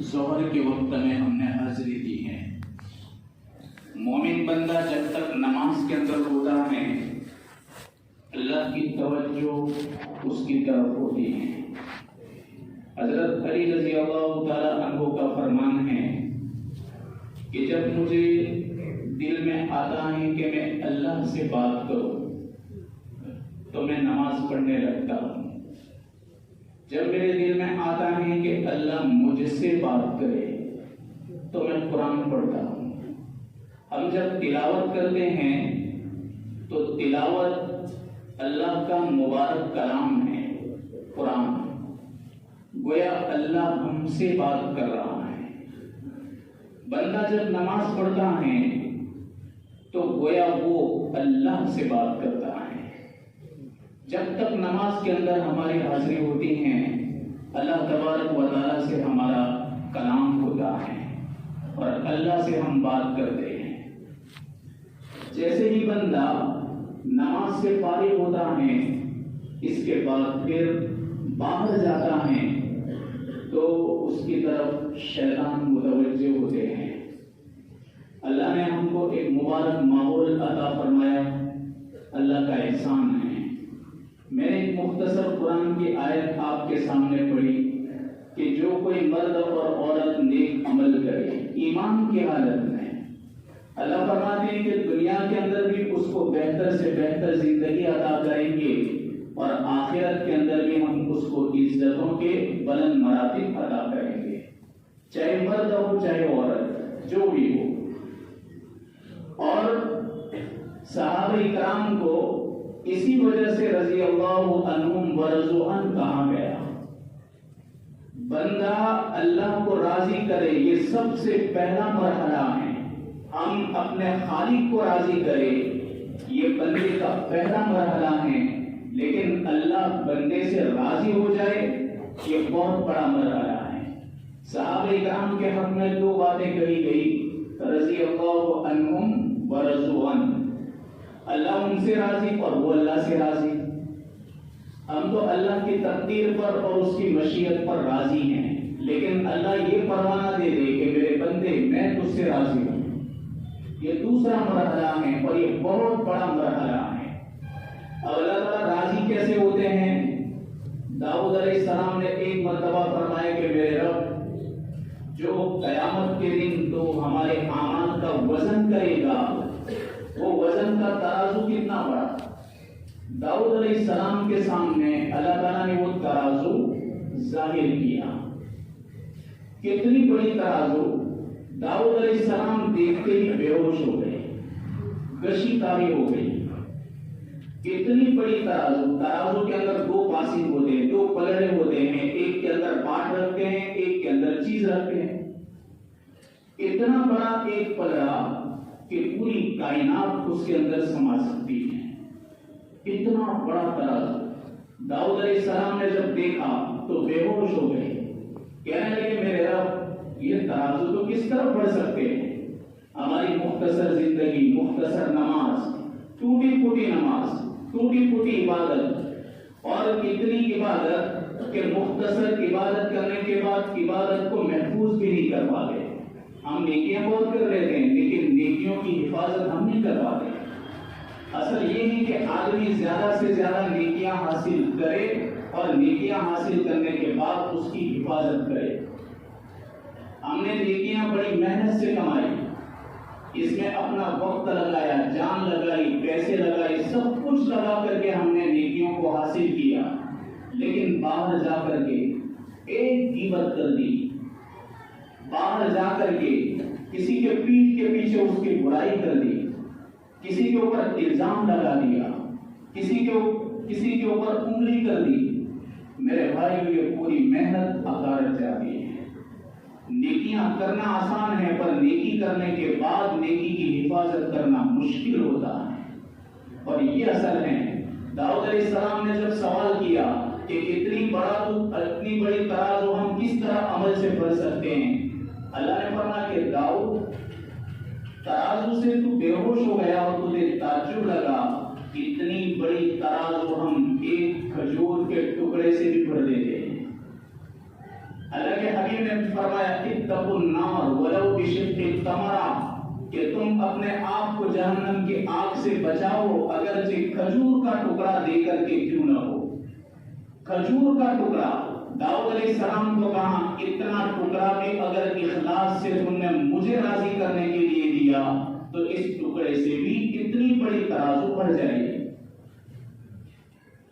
ظہر کے وقت میں ہم نے حاضری دی ہے۔ مومن بندہ جب تک نماز کے اندر ہوتا ہے اللہ کی توجہ اس کی طرف ہوتی ہے۔ حضرت علی رضی اللہ تعالیٰ عنہ کا فرمان ہے کہ جب مجھے دل میں آتا ہے کہ میں اللہ سے بات کروں تو میں نماز پڑھنے لگتا ہوں۔ جب میرے دل میں آتا ہے کہ اللہ مجھ سے بات کرے تو میں قرآن پڑھتا ہوں۔ ہم جب تلاوت کرتے ہیں تو تلاوت اللہ کا مبارک کلام ہے، قرآن، گویا اللہ ہم سے بات کر رہا ہے۔ بندہ جب نماز پڑھتا ہے تو گویا وہ اللہ سے بات کرتا ہے۔ جب تک نماز کے اندر ہماری حاضری ہوتی ہے اللہ تبارک و تعالیٰ سے ہمارا کلام ہوتا ہے اور اللہ سے ہم بات کرتے ہیں۔ جیسے ہی بندہ نماز سے فارغ ہوتا ہے اس کے بعد پھر باہر جاتا ہے تو اس کی طرف شیطان متوجہ ہوتے ہیں۔ اللہ نے ہم کو ایک مبارک ماحول عطا فرمایا، اللہ کا احسان ہے۔ میں نے ایک مختصر قرآن کی آیت آپ کے سامنے پڑھی کہ جو کوئی مرد اور عورت نیک عمل کرے ایمان کی حالت میں، اللہ فرماتے ہیں کہ دنیا کے اندر بھی اس کو بہتر سے بہتر زندگی عطا کریں گے اور آخرت کے اندر بھی ہم اس کو عزتوں کے بلند مراتب عطا کریں گے، چاہے مرد ہو چاہے عورت، جو بھی ہو۔ اور صحابہ کرام کو اسی وجہ سے رضی اللہ عنہم ورضوا عنہ کہا گیا۔ بندہ اللہ کو راضی کرے یہ سب سے پہلا مرحلہ ہے۔ ہم اپنے خالق کو راضی کریں یہ بندے کا پہلا مرحلہ ہے، لیکن اللہ بندے سے راضی ہو جائے یہ بہت بڑا مرحلہ ہے۔ صحابہ کرام کے حق میں دو باتیں کہی گئی، رضی اللہ عنہم ورضوا عنہ، اللہ ان سے راضی اور وہ اللہ سے راضی۔ ہم تو اللہ کی تقدیر پر اور اس کی مشیت پر راضی ہیں، لیکن اللہ یہ پروانہ دے دے کہ میرے بندے میں تجھ سے راضی ہوں، یہ دوسرا مرحلہ ہے اور یہ بہت بڑا مرحلہ ہے۔ اب اللہ تعالیٰ راضی کیسے ہوتے ہیں؟ داؤد علیہ السلام نے ایک مرتبہ فرمایا کہ میرے رب جو قیامت کے دن تو ہمارے اعمال کا وزن کرے گا وہ وزن کا ترازو کتنا بڑا؟ داؤد علیہ السلام کے سامنے اللہ تعالیٰ نے وہ ترازو ظاہر کیا۔ کتنی بڑی ترازو! داؤد علیہ السلام دیکھتے ہی بے ہوش ہو گئے، گشی تاری ہو گئی۔ کتنی بڑی ترازو! ترازو کے اندر دو پاسنگ ہوتے ہیں، دو پلڑے ہوتے ہیں، ایک کے اندر پاٹ رکھتے ہیں ایک کے اندر چیز رکھتے ہیں۔ اتنا بڑا ایک پلڑا کہ پوری کائنات اس کے اندر سما سکتی ہے، اتنا بڑا ترازو۔ داؤد علیہ السلام نے جب دیکھا تو بے ہوش ہو گئے، کہنے لگے میرے رب یہ ترازو تو کس طرح بڑھ سکتے ہیں؟ ہماری مختصر زندگی، مختصر نماز، ٹوٹی پھوٹی نماز، ٹوٹی پھوٹی عبادت، اور اتنی عبادت کہ مختصر عبادت کرنے کے بعد عبادت کو محفوظ بھی نہیں کر پاتے۔ ہم نیکیاں بہت کر رہے ہیں لیکن نیکیوں کی حفاظت ہم نہیں کر پاتے۔ اصل یہ نہیں کہ آدمی زیادہ سے زیادہ نیکیاں حاصل کرے اور نیکیاں حاصل کرنے کے بعد اس کی حفاظت کرے۔ ہم نے نیکیاں بڑی محنت سے کمائی، اس میں اپنا وقت لگایا، جان لگائی، پیسے لگائی، سب کچھ لگا کر کے ہم نے نیکیوں کو حاصل کیا، لیکن باہر جا کر کے ایک غیبت کر دی، باہر جا کر کے کسی کے پیٹھ کے پیچھے اس کی برائی کر دی، کسی کے اوپر الزام لگا دیا، کسی کے اوپر انگلی کر دی، میرے بھائی یہ پوری محنت اکارت جاتی ہے۔ نیکیاں کرنا آسان ہے پر نیکی کرنے کے بعد نیکی کی حفاظت کرنا مشکل ہوتا ہے، اور یہ اصل ہے۔ داؤد علیہ السلام نے جب سوال کیا کہ اتنی بڑی ترازو ہم کس طرح عمل سے بھر سکتے ہیں، اللہ نے فرمایا کہ داؤد ترازو سے تو بے ہوش ہو گیا اور تجھے تعجب لگا، اتنی بڑی ترازو ہم ایک کھجور کے ٹکڑے سے بھی بھر دیتے ہیں۔ اللہ کے حبیب نے فرمایا کہ تم اپنے آپ کو جہنم کی آگ سے بچاؤ اگرچہ کھجور کا ٹکڑا دے کر کے کیوں نہ ہو. کھجور کا ٹکڑا داؤد علیہ السلام کو کہا اتنا ٹکڑا بھی اگر اخلاص سے تم نے مجھے راضی کرنے کے لیے دیا تو اس ٹکڑے سے بھی کتنی بڑی ترازو بڑھ جائے گی.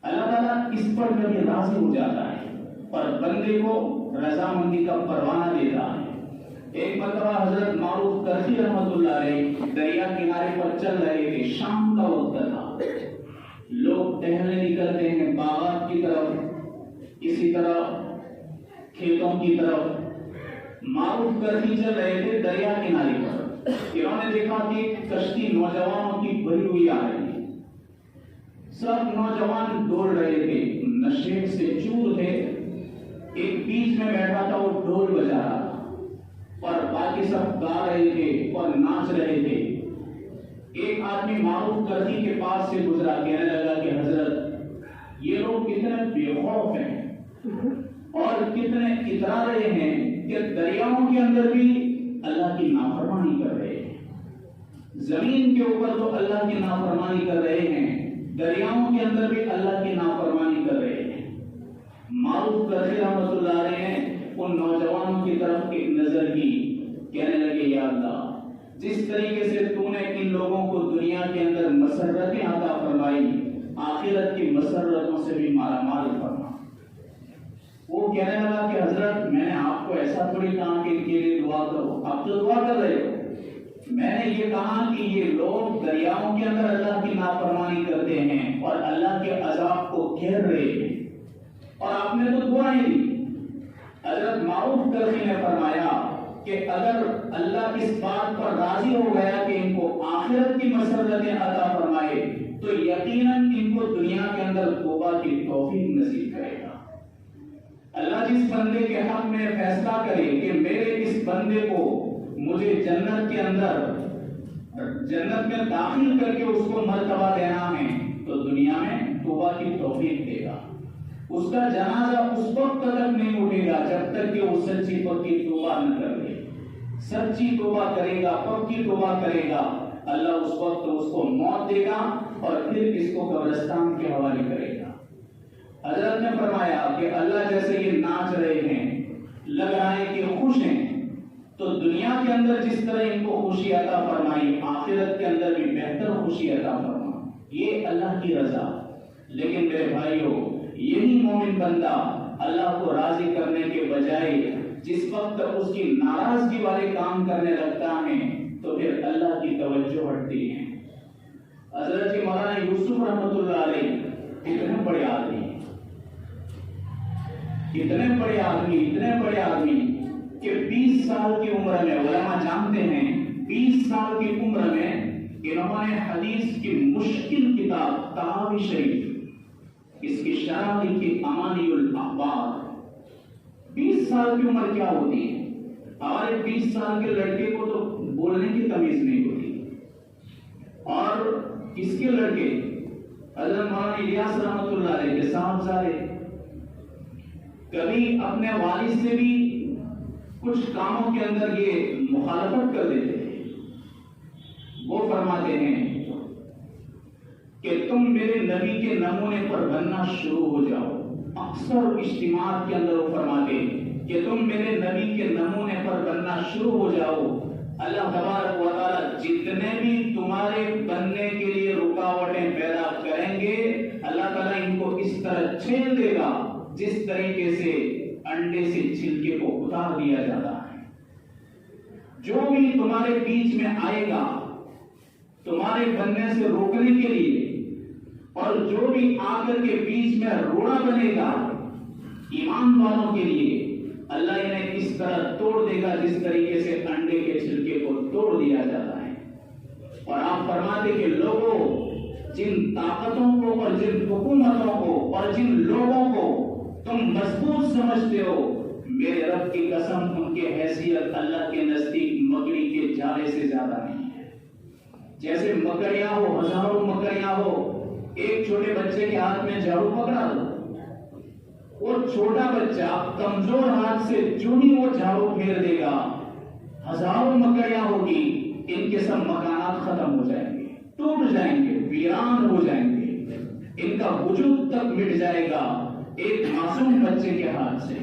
اللہ تعالیٰ اس پر کبھی راضی ہو جاتا ہے اور بندے کو رضامندی کا پروانہ دیتا ہے. ایک مرتبہ حضرت معروف کرخی رحمۃ اللہ علیہ دریا کنارے پر چل رہے تھے. شام کا وقت تھا. لوگ ٹہلنے نکلتے ہیں باغات کی طرف, اسی طرح کھیتوں کی طرف. معروف کرخی چل رہے تھے دریا کنارے پر. انہوں نے دیکھا کہ کشتی نوجوانوں کی بھری ہوئی آ رہی ہے. سب نوجوان دوڑ رہے تھے, نشے سے چور تھے. ایک بیچ میں بیٹھا تھا, وہ ڈھول بجا رہا تھا اور باقی سب گا رہے تھے اور ناچ رہے تھے. ایک آدمی معروف کرخی کے پاس سے گزرا, کہنے لگا کہ حضرت یہ لوگ کتنے بے خوف ہیں اور کتنے اترا رہے ہیں کہ دریاؤں کے اندر بھی اللہ کی نافرمانی کر رہے ہیں. زمین کے اوپر تو اللہ کی نافرمانی کر رہے ہیں, دریاؤں کے اندر بھی اللہ کی نافرمانی کر رہے ہیں. معروف کرخی رحمۃ اللہ علیہ نے ان نوجوانوں کی طرف ایک نظر کی, کہنے لگے یا اللہ جس طریقے سے تو نے ان لوگوں کو دنیا کے اندر مسرتیں عطا فرمائی, آخرت کی مسرتوں سے بھی مالا مال فرما. وہ کہنے لگا کہ حضرت میں نے آپ کو ایسا تھوڑی کہا کہ ان کے لیے دعا کرو, آپ تو دعا کر رہے ہو. میں نے یہ کہا کہ یہ لوگ دریاؤں کے اندر اللہ کی نافرمانی کرتے ہیں اور اللہ کے عذاب کو گھیر رہے ہیں اور آپ نے تو دعائیں دی. حضرت معروف کرخی نے فرمایا کہ اگر اللہ اس بات پر راضی ہو گیا کہ ان کو آخرت کی مسرتیں عطا فرمائے تو یقیناً ان کو دنیا کے اندر توبہ کی توفیق نصیب کرے گا. اللہ جس بندے کے حق میں فیصلہ کرے کہ میرے اس بندے کو مجھے جنت کے اندر جنت میں داخل کر کے اس کو مرتبہ دینا ہے تو دنیا میں توبہ کی توفیق دے گا. اس کا جنازہ اس وقت تک نہیں اٹھے گا جب تک کہ وہ سچی پکی توبہ نہ کر لے. سچی توبہ کرے گا, پکی توبہ کرے گا, اللہ اس وقت اس کو موت دے گا اور پھر اس کو قبرستان کے حوالے کرے گا. حضرت نے فرمایا کہ اللہ جیسے یہ ناچ رہے ہیں, لگ رہا ہے کہ خوش ہیں, تو دنیا کے اندر جس طرح ان کو خوشی عطا فرمائی آخرت کے اندر بھی بہتر خوشی عطا فرما. یہ اللہ کی رضا. لیکن میرے بھائیوں, یہی مومن بندہ اللہ کو راضی کرنے کے بجائے جس وقت اس کی ناراضگی والے کام کرنے لگتا ہے تو پھر اللہ کی توجہ ہٹتی ہے. حضرت مولانا یوسف رحمۃ اللہ علیہ اتنے بڑے آدمی اتنے بڑے آدمی کہ 20 سال کی عمر میں, علماء جانتے ہیں 20 سال کی عمر میں انہوں نے حدیث کی مشکل کتاب تحاوی شریف اس کی شرح لکھی امانی الاخبار. 20 سال کی عمر کیا ہوتی ہے؟ ہمارے 20 سال کے لڑکے کو تو بولنے کی تمیز نہیں ہوتی, اور اس کے لڑکے حضرت مولانا الیاس رحمۃ اللہ علیہ کے صاحبزادے کبھی اپنے والد سے بھی کچھ کاموں کے اندر یہ مخالفت کر دیتے تھے. وہ فرماتے ہیں کہ تم میرے نبی کے نمونے پر بننا شروع ہو جاؤ. اکثر اجتماعات کے اندر وہ فرماتے کہ تم میرے نبی کے نمونے پر بننا شروع ہو جاؤ. اللہ تبارک و تعالی جتنے بھی تمہارے بننے کے لیے رکاوٹیں پیدا کریں گے اللہ تعالیٰ ان کو اس طرح چھیل دے گا جس طریقے سے انڈے سے چھلکے کو اتار دیا جاتا ہے. جو بھی تمہارے بیچ میں آئے گا تمہارے بننے سے روکنے کے لیے, اور جو بھی آ کر کے بیچ میں روڑا بنے گا ایمان والوں کے لیے, اللہ انہیں اس طرح توڑ دے گا جس طریقے سے انڈے کے چھلکے کو توڑ دیا جاتا ہے. اور آپ فرماتے کہ لوگوں, جن طاقتوں کو اور جن حکومتوں کو اور جن لوگوں کو تم مضبوط سمجھتے ہو, میرے رب کی قسم ان کے حیثیت اللہ کے نزدیک مکڑی کے جالے سے زیادہ نہیں ہے. جیسے مکڑیاں ہو, ہزاروں مکڑیاں ہو, ایک چھوٹے بچے کے ہاتھ میں جھاڑو پکڑا دو, وہ چھوٹا بچہ کمزور ہاتھ سے جو ہی وہ جھاڑو پھیر دے گا, ہزاروں مکڑیاں ہوگی ان کے سب مکانات ختم ہو جائیں گے، ٹوٹ جائیں گے، ویران ہو جائیں گے، ان کا وجود تک مٹ جائے گا ایک معصوم بچے کے ہاتھ سے۔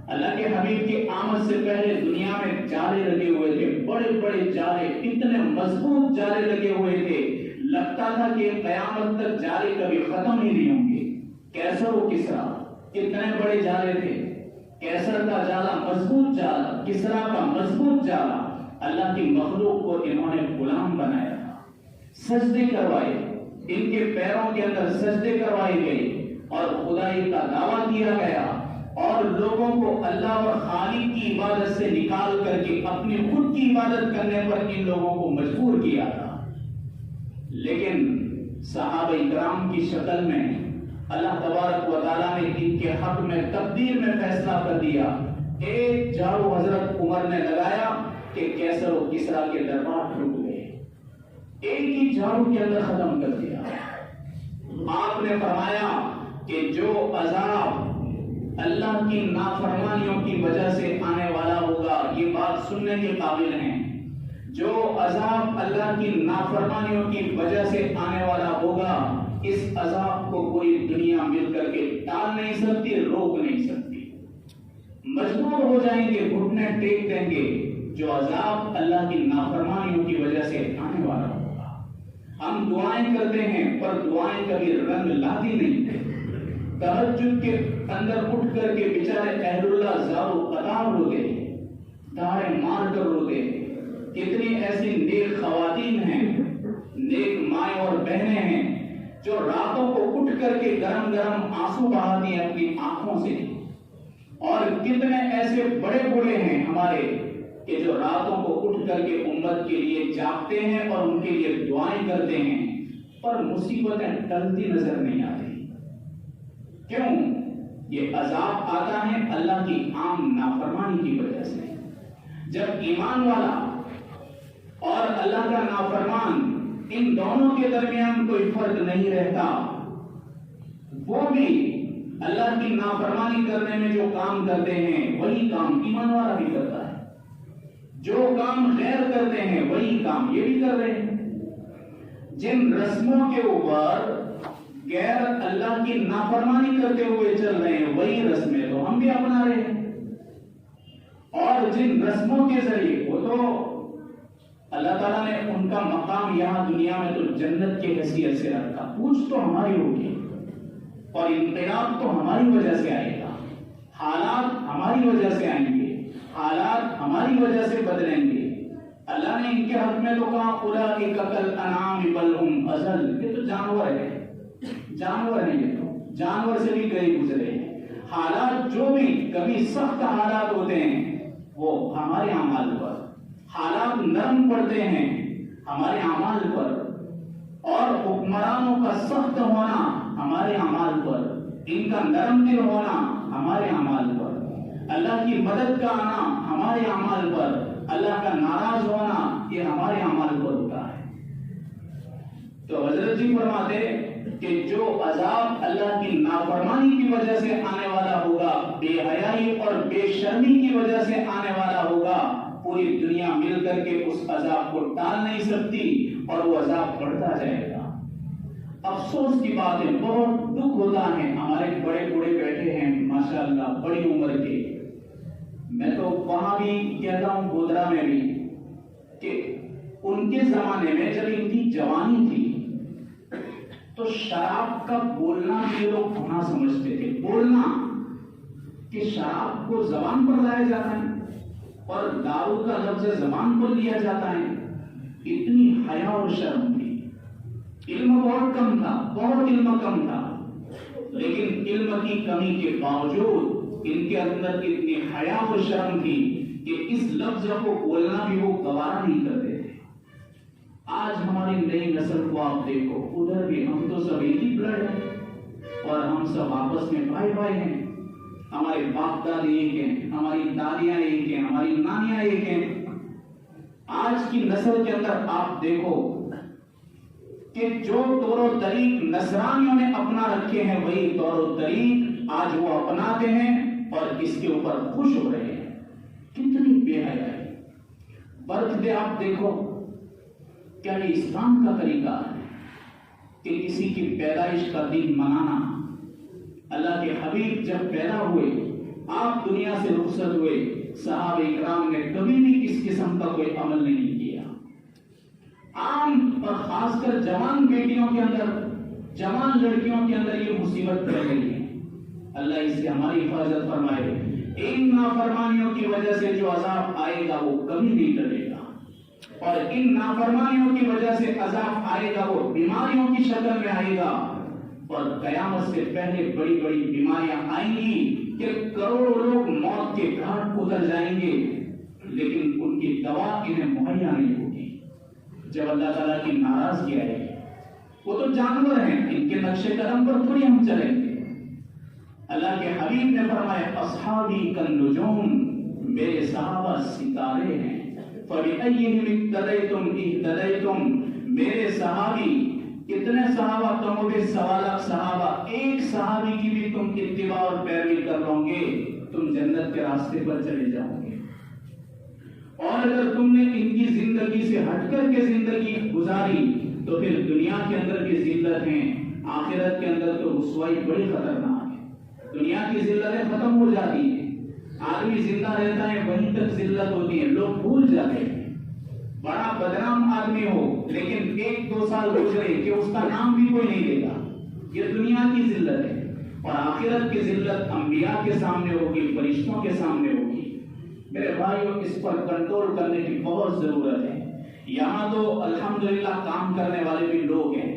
اللہ کے حبیب کی آمد سے پہلے دنیا میں جالے لگے ہوئے تھے، بڑے بڑے جالے، اتنے مضبوط جالے لگے ہوئے تھے، لگتا تھا کہ قیامت تک جالے کبھی ختم ہی نہیں ہوں گے۔ کیسر و کسرا کتنے بڑے جالے تھے، کیسر کا جالا مضبوط جالا، کسرا کا مضبوط جالا، اللہ کی مخلوق کو انہوں نے غلام بنایا تھا، سجدے کروائے، ان کے پیروں کے اندر سجدے کروائے گئے اور خدائی کا دعویٰ کیا گیا اور لوگوں کو اللہ اور خالق کی عبادت سے نکال کر کے اپنی خود کی عبادت کرنے پر ان لوگوں کو مجبور کیا تھا۔ لیکن صحابہ اکرام کی شکل میں اللہ تبارک و تعالیٰ نے ان کے حق میں تقدیر میں فیصلہ کر دیا۔ ایک جھاڑو حضرت عمر نے لگایا کہ کیسر و کسرا کے دربار ٹوٹ گئے، ایک ہی جھاڑو کے اندر ختم کر دیا۔ آپ نے فرمایا کہ جو عذاب اللہ کی نافرمانیوں کی وجہ سے آنے والا ہوگا، یہ بات سننے کے قابل ہیں، جو عذاب اللہ کی نافرمانیوں کی وجہ سے آنے والا ہوگا، اس عذاب کو کوئی دنیا مل کر کے ٹال نہیں سکتی، روک نہیں سکتی، مجبور ہو جائیں گے، گھٹنے ٹیک دیں گے۔ جو عذاب اللہ کی نافرمانیوں کی وجہ سے آنے والا ہوگا، ہم دعائیں کرتے ہیں پر دعائیں کبھی رنگ لاتی نہیں تھے۔ تہجد کے اندر اٹھ کر کے بیچارے اہل اللہ زارو قطار روتے ہیں، داڑیں مار کر روتے ہیں۔ کتنی ایسی نیک خواتین ہیں، نیک مائیں اور بہنیں ہیں جو راتوں کو اٹھ کر کے گرم گرم آنسو بہاتی ہیں اپنی آنکھوں سے، اور کتنے ایسے بڑے بوڑھے ہیں ہمارے کہ جو راتوں کو اٹھ کر کے امت کے لیے جاگتے ہیں اور ان کے لیے دعائیں کرتے ہیں، پر مصیبتیں ٹلتی نظر نہیں آتی۔ کیوں؟ یہ عذاب آتا ہے اللہ کی عام نافرمانی کی وجہ سے۔ جب ایمان والا اور اللہ کا نافرمان، ان دونوں کے درمیان کوئی فرق نہیں رہتا، وہ بھی اللہ کی نافرمانی کرنے میں جو کام کرتے ہیں وہی کام ایمان والا بھی کرتا ہے، جو کام غیر کرتے ہیں وہی کام یہ بھی کر رہے ہیں۔ جن رسموں کے اوپر غیر اللہ کی نافرمانی کرتے ہوئے چل رہے ہیں وہی رسمیں تو ہم بھی اپنا رہے ہیں، اور جن رسموں کے ذریعے وہ تو اللہ تعالیٰ نے ان کا مقام یہاں دنیا میں تو جنت کی حیثیت سے رکھا، پوچھ تو ہماری ہوگی اور انقلاب تو ہماری وجہ سے آئے گا، حالات ہماری وجہ سے آئیں گے، حالات ہماری وجہ سے بدلیں گے۔ اللہ نے ان کے حق میں تو کہا اولئک کالانعام بل هم اضل، یہ تو جانور ہے، جانور ہیں، یہ تو جانور سے بھی کئی گزرے ہیں۔ حالات جو بھی کبھی سخت حالات ہوتے ہیں وہ ہمارے اعمال پر، حالات نرم پڑتے ہیں ہمارے اعمال پر، اور حکمرانوں کا سخت ہونا ہمارے اعمال پر، ان کا نرم دل ہونا ہمارے اعمال پر، اللہ کی مدد کا آنا ہمارے اعمال پر، اللہ کا ناراض ہونا یہ ہمارے اعمال پر ہوتا ہے۔ تو حضرت جی فرماتے کہ جو عذاب اللہ کی نافرمانی کی وجہ سے آنے والا ہوگا، بے حیائی اور بے شرمی کی وجہ سے آنے والا ہوگا، پوری دنیا مل کر کے اس عذاب کو ٹال نہیں سکتی اور وہ عذاب بڑھتا جائے گا۔ افسوس کی بات ہے، بہت دکھ ہوتا ہے، ہمارے بڑے بوڑھے بیٹھے ہیں ماشاءاللہ بڑی عمر کے، میں تو وہاں بھی کہتا ہوں گودرا میں بھی، کہ ان کے زمانے میں جب ان کی جوانی تھی تو شراب کا بولنا یہ لوگ گناہ سمجھتے تھے، بولنا کہ شراب کو زبان پر لایا جاتا ہے اور دارو کا لفظ زبان پر لیا جاتا ہے، اتنی حیا اور شرم تھی۔ علم بہت کم تھا، بہت علم کم تھا، لیکن علم کی کمی کے باوجود ان کے اندر اتنی حیا اور شرم تھی کہ اس لفظ کو بولنا بھی وہ گوارا نہیں کرتے تھے۔ آج ہماری نئی نسل کو آپ دیکھو، ادھر بھی ہم تو سب ایک ہی بلڈ ہیں اور ہم سب آپس میں بھائی بھائی ہیں، ہمارے باپ دادی ایک ہیں، ہماری دادیاں ایک ہیں، ہماری نانیاں ایک ہیں۔ آج کی نسل کے اندر آپ دیکھو کہ جو طور و طریق نصرانیوں نے اپنا رکھے ہیں وہی طور و طریق آج وہ اپناتے ہیں اور اس کے اوپر خوش ہو رہے ہیں۔ کتنی بے حیائی، برتھ سمجھے آپ دیکھو کیا یہ اسلام کا طریقہ ہے کہ کسی کی پیدائش کا دن منانا؟ اللہ کے حبیب جب پیدا ہوئے، آپ دنیا سے رخصت ہوئے، صحابہ اکرام نے کبھی بھی اس قسم کا کوئی عمل نہیں کیا۔ عام اور خاص کر جوان بیٹیوں کے اندر، جوان لڑکیوں کے اندر یہ مصیبت پڑ گئی ہے۔ اللہ اس سے ہماری حفاظت فرمائے۔ ان نافرمانیوں کی وجہ سے جو عذاب آئے گا وہ کبھی نہیں ٹلے گا، اور ان نافرمانیوں کی وجہ سے عذاب آئے گا وہ بیماریوں کی شکل میں آئے گا، اور قیامت سے پہلے بڑی بڑی بیماریاں آئیں گی کہ کروڑوں لوگ موت کے گھاٹ اتر جائیں گے، لیکن ان کی دوا انہیں مہیا نہیں ہوگی۔ جب اللہ تعالیٰ کی ناراضگی آئے گی، وہ تو جانور ہیں، ان کے نقش قدم پر تھوڑی ہم چلیں گے۔ اللہ کے حبیب نے فرمایا اصحابی کالنجوم، میرے صحابہ ستارے ہیں، فَبِأَيِّهِمْ اقْتَدَيْتُمْ اهْتَدَيْتُمْ، میرے صحابی کتنے صحابہ؟ کم و بیش 1.25 لاکھ صحابہ، ایک صحابی کی بھی تم اتباع اور پیروی کر لو گے، تم جنت کے راستے پر چلے جاؤ گے۔ اور اگر تم نے ان کی زندگی سے ہٹ کر کے زندگی گزاری تو پھر دنیا کے اندر کی ذلت ہیں، آخرت کے اندر تو رسوائی بڑی خطرناک ہے۔ دنیا کی ذلتیں ختم ہو جاتی ہیں، آدمی زندہ رہتا ہے وہیں تک ذلت ہوتی ہے، لوگ بھول جاتے ہیں۔ بڑا بدنام آدمی ہو لیکن 1-2 سال گزرے کہ اس کا نام بھی کوئی نہیں لے گا، یہ دنیا کی ذلت ہے۔ اور آخرت کی ذلت انبیاء کے سامنے ہوگی، فرشتوں کے سامنے ہوگی۔ میرے بھائیوں، اس پر کنٹرول کرنے کی بہت ضرورت ہے۔ یہاں تو الحمدللہ کام کرنے والے بھی لوگ ہیں،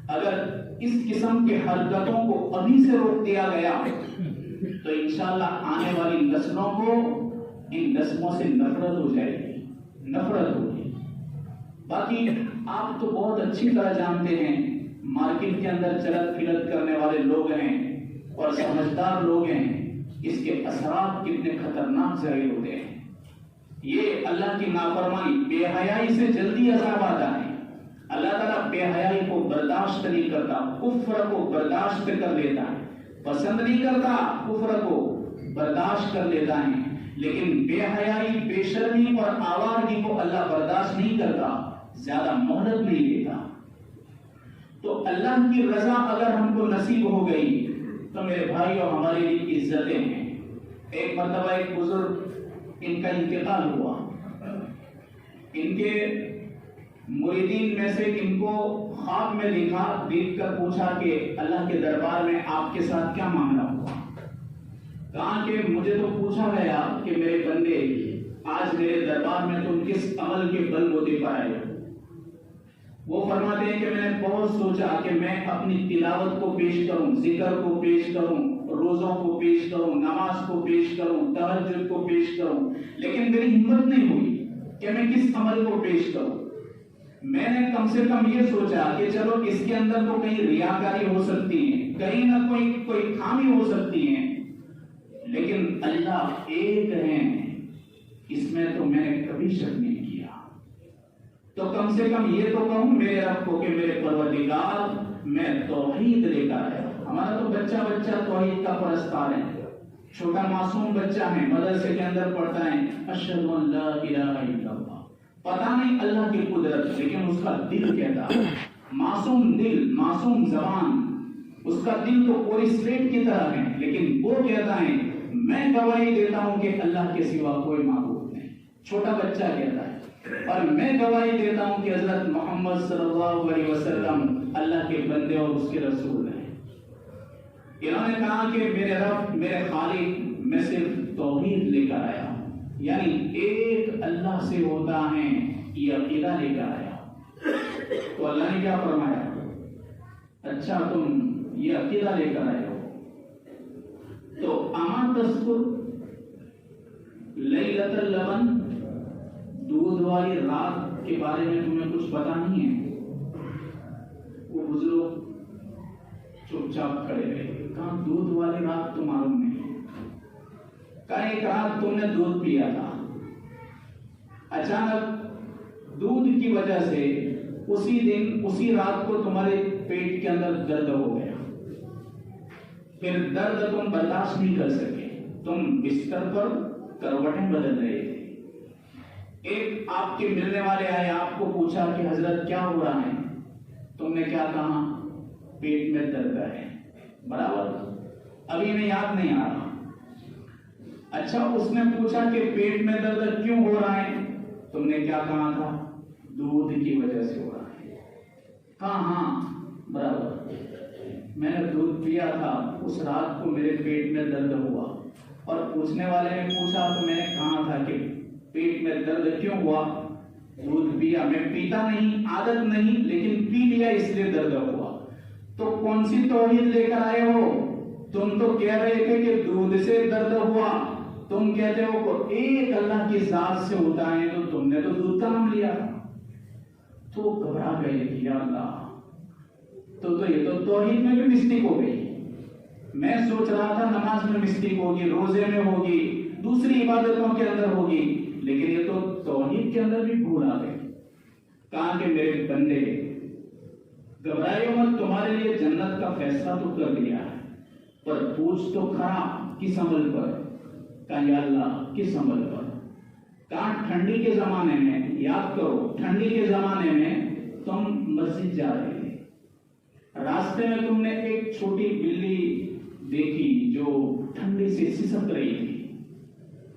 اگر اس قسم کے حرکتوں کو ابھی سے روک دیا گیا تو انشاءاللہ آنے والی نسلوں کو ان نسلوں سے نفرت ہو جائے گی، نفرت ہوگی۔ باقی آپ تو بہت اچھی طرح جانتے ہیں، مارکیٹ کے اندر چلت پھرت کرنے والے لوگ ہیں اور سمجھدار لوگ ہیں، اس کے اثرات کتنے خطرناک ظاہر ہوتے ہیں۔ یہ اللہ کی نافرمانی، بے حیائی سے جلدی عذاب آتا ہے۔ اللہ تعالیٰ بے حیائی کو برداشت نہیں کرتا، کفر کو برداشت کر لیتا ہے، پسند نہیں کرتا، کفر کو برداشت کر لیتا ہے، لیکن بے حیائی، بے شرمی اور آوارگی کو اللہ برداشت نہیں کرتا، زیادہ مہلت نہیں دیتا۔ تو اللہ کی رضا اگر ہم کو نصیب ہو گئی تو میرے بھائیوں ہمارے لیے عزتیں ہیں۔ ایک مرتبہ ایک بزرگ، ان کا انتقال ہوا، ان کے مریدین میں سے ان کو خواب میں دیکھ کر پوچھا کہ اللہ کے دربار میں آپ کے ساتھ کیا معاملہ ہوا؟ کہا کہ مجھے تو پوچھا گیا کہ میرے بندے آج میرے دربار میں تم کس عمل کے بل بوتے پر آئے ہو؟ وہ فرماتے ہیں کہ میں نے بہت سوچا کہ میں اپنی تلاوت کو پیش کروں، ذکر کو پیش کروں، روزوں کو پیش کروں، نماز کو پیش کروں، تہجد کو پیش کروں، لیکن میری ہمت نہیں ہوئی کہ میں کس عمل کو پیش کروں۔ میں نے کم سے کم یہ سوچا کہ چلو اس کے اندر تو کہیں ریاکاری ہو سکتی ہے، کہیں نہ کوئی خامی ہو سکتی ہے، لیکن اللہ ایک ہے، اس میں تو میں نے کبھی شک نہیں کیا۔ تو کم سے کم یہ تو کہوں میرے رب کو کہ میرے پروردگار میں توحید لے کر آیا۔ ہمارا تو بچہ توحید کا پرستار ہے، چھوٹا معصوم بچہ ہے، مدرسے کے اندر پڑھتا ہے، اشہد ان لا الہ الا اللہ، پتہ نہیں اللہ کی قدرت، لیکن اس کا دل کہتا ہے، معصوم دل، معصوم زبان، اس کا دل تو پوری سلیٹ کی طرح ہے، لیکن وہ کہتا ہے میں گواہی دیتا ہوں کہ اللہ کے سوا کوئی معبود نہیں۔ چھوٹا بچہ کہتا ہے، اور میں گواہی دیتا ہوں کہ حضرت محمد صلی اللہ علیہ وسلم اللہ کے بندے اور اس کے رسول ہیں۔ انہوں نے کہا کہ میرے رب، میرے خالق، میں صرف توحید لے کر آیا ہوں، یعنی ایک اللہ سے ہوتا ہے، یہ عقیدہ لے کر آیا۔ تو اللہ نے کیا فرمایا؟ اچھا تم یہ عقیدہ لے کر آئے ہو تو اما تذکر لیلۃ اللبن، دودھ والی رات کے بارے میں تمہیں کچھ پتا نہیں ہے؟ وہ بزرگ چپ چاپ کھڑے رہے، کہاں دودھ والی رات تو معلوم نہیں، کہا ایک رات تم نے دودھ پیا تھا، اچانک دودھ کی وجہ سے اسی دن اسی رات کو تمہارے پیٹ کے اندر درد ہو گیا، پھر درد تم برداشت نہیں کر سکے، تم بستر پر کروٹیں بدل رہے تھے، ایک آپ کے ملنے والے آئے, آپ کو پوچھا کہ حضرت کیا ہو رہا ہے, تم نے کیا کہا؟ پیٹ میں درد ہے. برابر, ابھی میں یاد نہیں آ رہا. اچھا, اس نے پوچھا کہ پیٹ میں درد کیوں ہو رہا ہے, تم نے کیا کہا تھا؟ دودھ کی وجہ سے ہو رہا ہے. کہا ہاں برابر, میں نے دودھ پیا تھا, اس رات کو میرے پیٹ میں درد ہوا. اور پوچھنے والے نے پوچھا تو میں نے کہا تھا کہ پیٹ میں درد کیوں ہوا؟ دودھ پیا. میں پیتا نہیں, عادت نہیں, لیکن پی لیا اس لیے درد ہوا. تو کون سی توحید لے کر آئے ہو؟ تم تو کہہ رہے تھے کہ دودھ سے درد ہوا, تم کہتے ہو کہ ایک اللہ کی ذات سے ہوتا ہے, تو تم نے تو دودھ کا نام لیا. تو گھبرا گئے کہ یا اللہ, تو یہ تو توحید میں بھی مسٹیک ہو گئی. میں سوچ رہا تھا نماز میں مسٹیک ہوگی, روزے میں ہوگی, دوسری عبادتوں کے اندر ہوگی, لیکن یہ تو توحید کے اندر بھی بھول آ گئی. کہا کہ میرے بندے گھبرائے مت, تمہارے لیے جنت کا فیصلہ تو کر دیا ہے, پر پوچھ تو کھڑا کس عمل پر؟ کہا یا اللہ کس عمل پر؟ کہا ٹھنڈی کے زمانے میں, یاد کرو ٹھنڈی کے زمانے میں تم مسجد جا رہے تھے, راستے میں تم نے ایک چھوٹی بلی دیکھی جو ٹھنڈی سے سسک رہی تھی.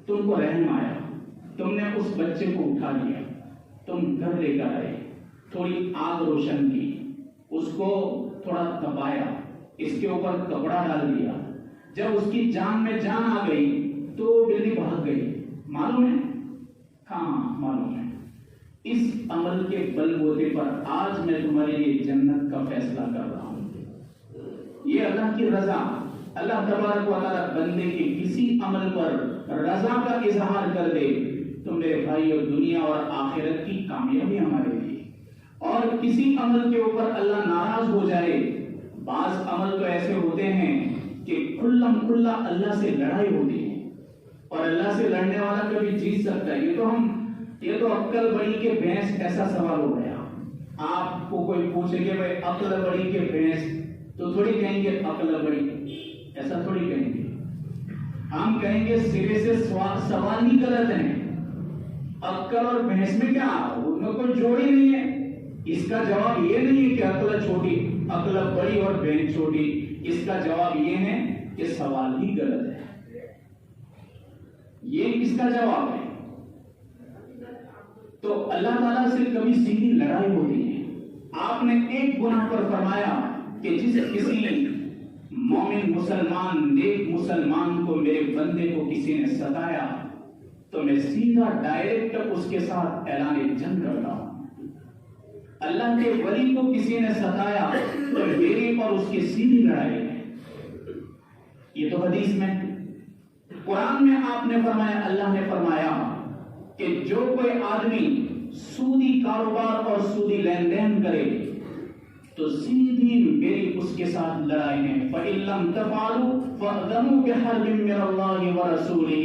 تم کو رحم آیا, تم نے اس بچے کو اٹھا لیا, تم گھر لے کر آئے, تھوڑی آگ روشن کی, اس کو تھوڑا تپایا, اس کے اوپر کپڑا ڈال دیا. جب اس کی جان میں جان آ گئی تو بلی بھاگ گئی. معلوم ہے؟ ہاں معلوم ہے. اس عمل کے بل بوتے پر آج میں تمہارے لیے جنت کا فیصلہ کر رہا ہوں. یہ اللہ کی رضا, اللہ تبارک و تعالیٰ بندے کے کسی عمل پر رضا کا اظہار کر دے تو میرے بھائی اور دنیا اور آخرت کی کامیابی ہمارے لیے. اور کسی عمل کے اوپر اللہ ناراض ہو جائے. بعض عمل تو ایسے ہوتے ہیں کہ کھلم کھلا اللہ سے لڑائی ہوتی ہے, اور اللہ سے لڑنے والا کبھی جیت سکتا ہے. یہ تو عقل بڑی کہ بھینس ایسا سوال ہو گیا. آپ کو کوئی پوچھے کہ بھائی عقل بڑی کہ بھینس, تو تھوڑی کہیں گے عقل بڑی, ایسا تھوڑی کہیں گے. ہم کہیں گے سرے سے سوال ہی غلط ہے. عقل اور بھینس میں کیا, ان میں کوئی جوڑ ہی نہیں ہے. اس کا جواب یہ نہیں ہے کہ عقل چھوٹی, عقل بڑی اور بہن چھوٹی. اس کا جواب یہ ہے کہ سوال ہی غلط ہے. یہ اس کا جواب ہے. تو اللہ تعالیٰ سے کبھی سیدھی لڑائی ہوتی ہے. آپ نے ایک گناہ پر فرمایا کہ جس کسی مومن مسلمان نیک مسلمان کو, میرے بندے کو کسی نے ستایا تو میں سیدھا ڈائریکٹ اس کے ساتھ اعلان جنگ کرتا ہوں. اللہ کے ولی کو کسی نے ستایا تو میری اور اس کی سیدھی لڑائی ہے. یہ تو حدیث میں. قرآن میں آپ نے فرمایا, اللہ نے فرمایا کہ جو کوئی آدمی سودی کاروبار اور سودی لین دین کرے تو سیدھی میری اس کے ساتھ لڑائی ہے. فَإِن لَّمْ تَفْعَلُوا فَأْذَنُوا بِحَرْبٍ مِّنَ اللَّهِ وَرَسُولِهِ.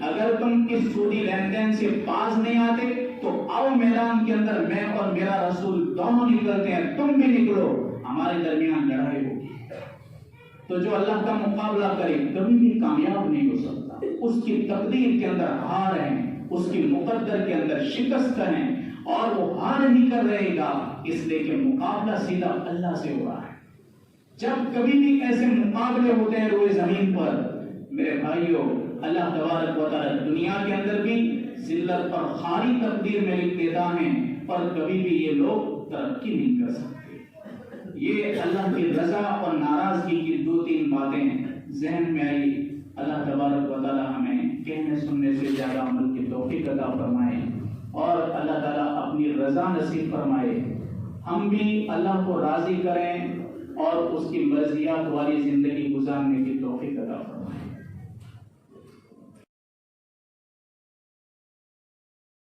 اگر تم اس سودی لین دین سے باز نہیں آتے تو آؤ میدان کے اندر, میں اور میرا رسول دونوں نکلتے ہیں, تم بھی نکلو, ہمارے درمیان لڑائی ہوگی. تو جو اللہ کا مقابلہ کرے کبھی بھی کامیاب نہیں ہو سکتا. اس کی تقدیر کے اندر ہار ہے, اس کی مقدر کے اندر شکست ہے, اور وہ ہار نہیں کر رہے گا اس لیے کہ مقابلہ سیدھا اللہ سے ہو رہا ہے. جب کبھی بھی ایسے مقابلے ہوتے ہیں روئے زمین پر, میرے بھائیوں, اللہ تبارک و تعالی دنیا کے اندر بھی ذلت اور خاری تقدیر میں لکھ دیتا ہے, پر کبھی بھی یہ لوگ ترقی نہیں کر سکتے. یہ اللہ کی رضا اور ناراضگی کی دو تین باتیں ذہن میں آئی. اللہ تبارک و تعالی ہمیں کہنے سننے سے زیادہ عمل کی توفیق عطا فرمائے, اور اللہ تعالیٰ اپنی رضا نصیب فرمائے. ہم بھی اللہ کو راضی کریں اور اس کی مرضیات والی زندگی گزارنے کی توفیق عطا فرمائے.